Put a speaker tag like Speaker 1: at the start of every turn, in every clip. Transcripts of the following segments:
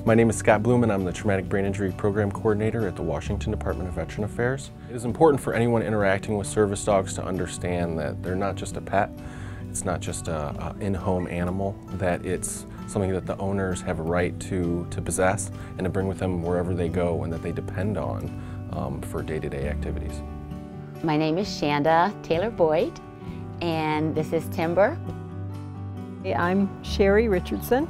Speaker 1: My name is Scott Bloom and I'm the Traumatic Brain Injury Program Coordinator at the Washington Department of Veteran Affairs. It is important for anyone interacting with service dogs to understand that they're not just a pet, it's not just an in-home animal, that it's something that the owners have a right to possess and to bring with them wherever they go and that they depend on for day-to-day activities.
Speaker 2: My name is Shanda Taylor-Boyd and this is Timber.
Speaker 3: I'm Sherry Richardson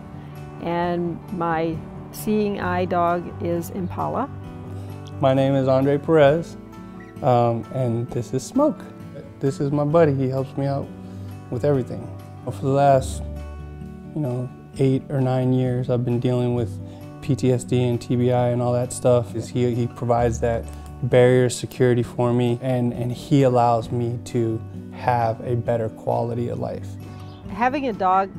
Speaker 3: and my seeing eye dog is Impala.
Speaker 4: My name is Andre Perez, and this is Smoke. This is my buddy. He helps me out with everything. For the last, 8 or 9 years, I've been dealing with PTSD and TBI and all that stuff. He provides that barrier security for me, and he allows me to have a better quality of life.
Speaker 3: Having a dog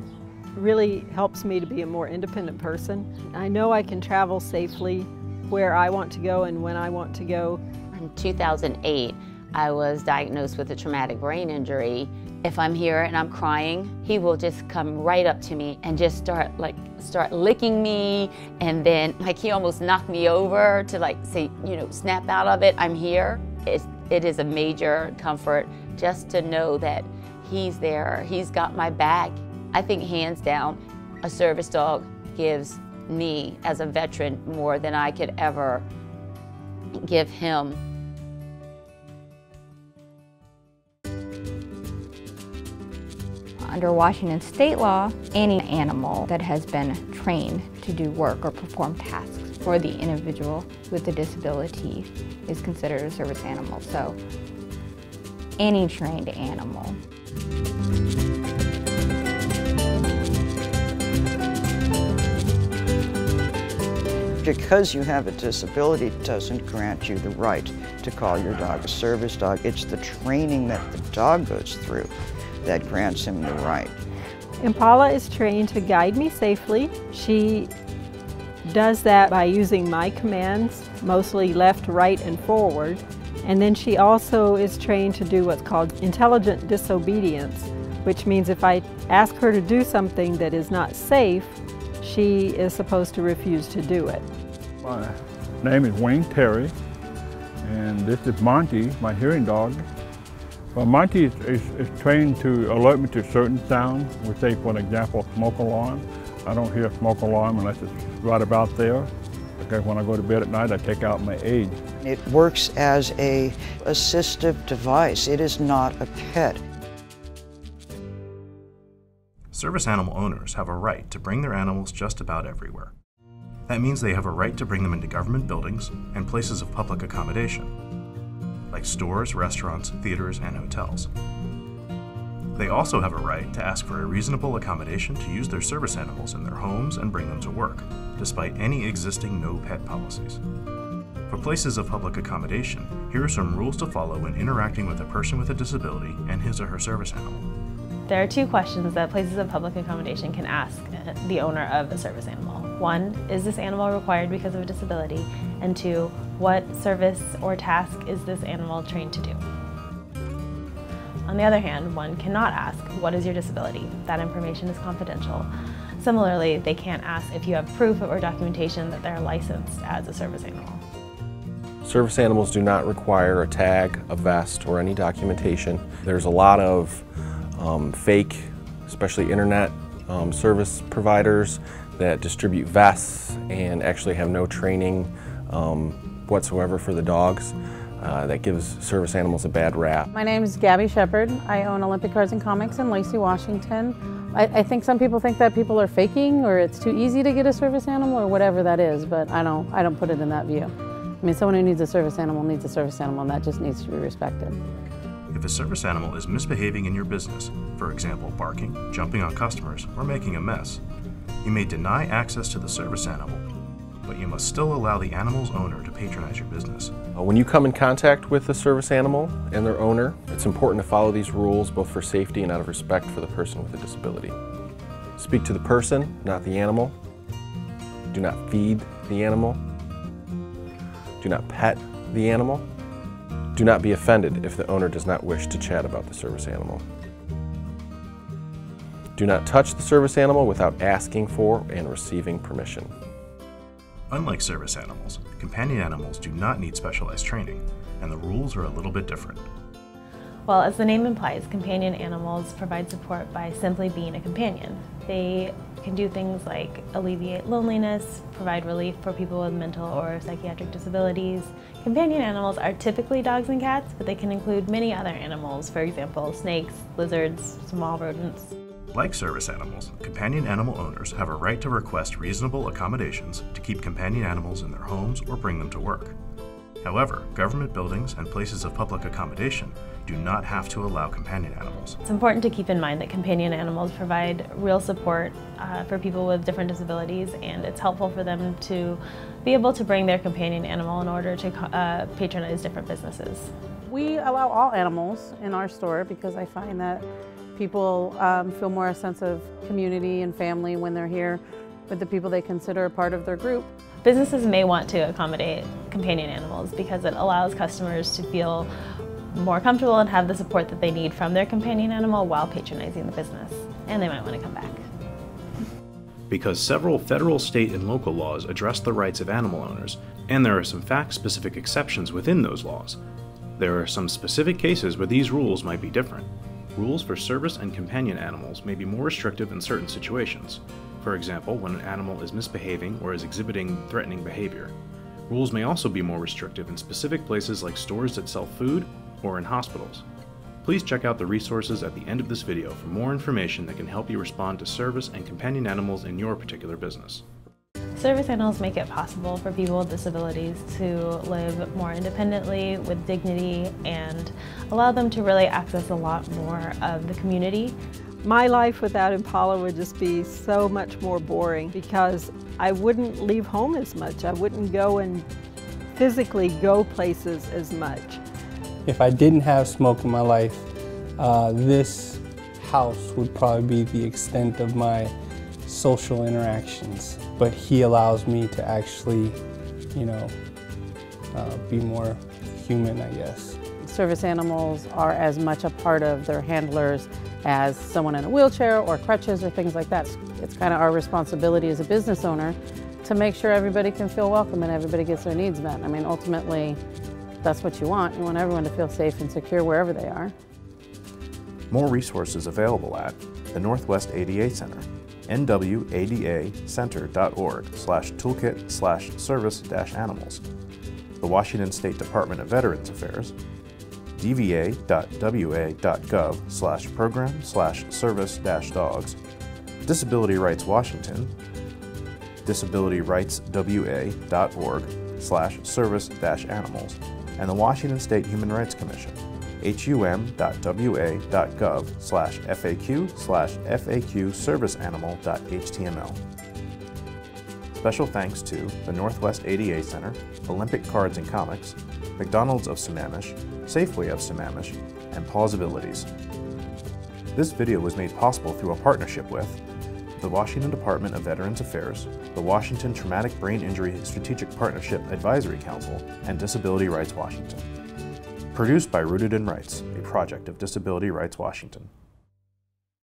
Speaker 3: really helps me to be a more independent person. I know I can travel safely where I want to go and when I want to go.
Speaker 2: In 2008, I was diagnosed with a traumatic brain injury. If I'm here and I'm crying, he will just come right up to me and just start licking me, and then he almost knocked me over to say, snap out of it, I'm here. It is a major comfort just to know that he's there, he's got my back. I think hands down, a service dog gives me as a veteran more than I could ever give him.
Speaker 5: Under Washington state law, any animal that has been trained to do work or perform tasks for the individual with a disability is considered a service animal. So any trained animal.
Speaker 6: Because you have a disability doesn't grant you the right to call your dog a service dog. It's the training that the dog goes through that grants him the right.
Speaker 3: Impala is trained to guide me safely. She does that by using my commands, mostly left, right, and forward. And then she also is trained to do what's called intelligent disobedience, which means if I ask her to do something that is not safe, she is supposed to refuse to do it.
Speaker 7: My name is Wayne Terry, and this is Monty, my hearing dog. Well, Monty is trained to alert me to certain sounds. We say, for example, smoke alarm. I don't hear a smoke alarm unless it's right about there. Because when I go to bed at night, I take out my aid.
Speaker 6: It works as an assistive device. It is not a pet.
Speaker 8: Service animal owners have a right to bring their animals just about everywhere. That means they have a right to bring them into government buildings and places of public accommodation, like stores, restaurants, theaters, and hotels. They also have a right to ask for a reasonable accommodation to use their service animals in their homes and bring them to work, despite any existing no-pet policies. For places of public accommodation, here are some rules to follow when interacting with a person with a disability and his or her service animal.
Speaker 9: There are 2 questions that places of public accommodation can ask the owner of a service animal. 1, is this animal required because of a disability? And 2, what service or task is this animal trained to do? On the other hand, one cannot ask, what is your disability? That information is confidential. Similarly, they can't ask if you have proof or documentation that they're licensed as a service animal.
Speaker 1: Service animals do not require a tag, a vest, or any documentation. There's a lot of fake, especially internet service providers that distribute vests and actually have no training whatsoever for the dogs. That gives service animals a bad rap.
Speaker 10: My name is Gabby Shepard. I own Olympic Cars and Comics in Lacey, Washington. I think some people think that people are faking or it's too easy to get a service animal or whatever that is, but I don't put it in that view. I mean, someone who needs a service animal needs a service animal, and that just needs to be respected.
Speaker 8: If a service animal is misbehaving in your business, for example, barking, jumping on customers, or making a mess, you may deny access to the service animal, but you must still allow the animal's owner to patronize your business.
Speaker 1: When you come in contact with a service animal and their owner, it's important to follow these rules both for safety and out of respect for the person with a disability. Speak to the person, not the animal. Do not feed the animal. Do not pet the animal. Do not be offended if the owner does not wish to chat about the service animal. Do not touch the service animal without asking for and receiving permission.
Speaker 8: Unlike service animals, companion animals do not need specialized training, and the rules are a little bit different.
Speaker 9: Well, as the name implies, companion animals provide support by simply being a companion. They can do things like alleviate loneliness, provide relief for people with mental or psychiatric disabilities. Companion animals are typically dogs and cats, but they can include many other animals, for example, snakes, lizards, small rodents.
Speaker 8: Like service animals, companion animal owners have a right to request reasonable accommodations to keep companion animals in their homes or bring them to work. However, government buildings and places of public accommodation do not have to allow companion animals.
Speaker 9: It's important to keep in mind that companion animals provide real support for people with different disabilities, and it's helpful for them to be able to bring their companion animal in order to patronize different businesses.
Speaker 10: We allow all animals in our store because I find that people feel more a sense of community and family when they're here with the people they consider a part of their group.
Speaker 9: Businesses may want to accommodate companion animals because it allows customers to feel more comfortable and have the support that they need from their companion animal while patronizing the business, and they might want to come back.
Speaker 8: Because several federal, state, and local laws address the rights of animal owners, and there are some fact-specific exceptions within those laws, there are some specific cases where these rules might be different. Rules for service and companion animals may be more restrictive in certain situations. For example, when an animal is misbehaving or is exhibiting threatening behavior. Rules may also be more restrictive in specific places like stores that sell food or in hospitals. Please check out the resources at the end of this video for more information that can help you respond to service and companion animals in your particular business.
Speaker 9: Service animals make it possible for people with disabilities to live more independently with dignity and allow them to really access a lot more of the community.
Speaker 3: My life without Impala would just be so much more boring because I wouldn't leave home as much. I wouldn't go and physically go places as much.
Speaker 4: If I didn't have Smoke in my life, this house would probably be the extent of my social interactions. But he allows me to actually, be more human, I guess.
Speaker 10: Service animals are as much a part of their handlers as someone in a wheelchair or crutches or things like that. It's kind of our responsibility as a business owner to make sure everybody can feel welcome and everybody gets their needs met. I mean, ultimately, that's what you want. You want everyone to feel safe and secure wherever they are.
Speaker 8: More resources available at the Northwest ADA Center, nwadaCenter.org/toolkit/service-animals, the Washington State Department of Veterans Affairs, dva.wa.gov/program/service-dogs, Disability Rights Washington, disabilityrightswa.org/service-animals, and the Washington State Human Rights Commission, hum.wa.gov/FAQ/FAQ-service-animal.html. Special thanks to the Northwest ADA Center, Olympic Cards and Comics, McDonald's of Sammamish, Safeway of Sammamish, and Plausibilities. This video was made possible through a partnership with the Washington Department of Veterans Affairs, the Washington Traumatic Brain Injury Strategic Partnership Advisory Council, and Disability Rights Washington. Produced by Rooted in Rights, a project of Disability Rights Washington.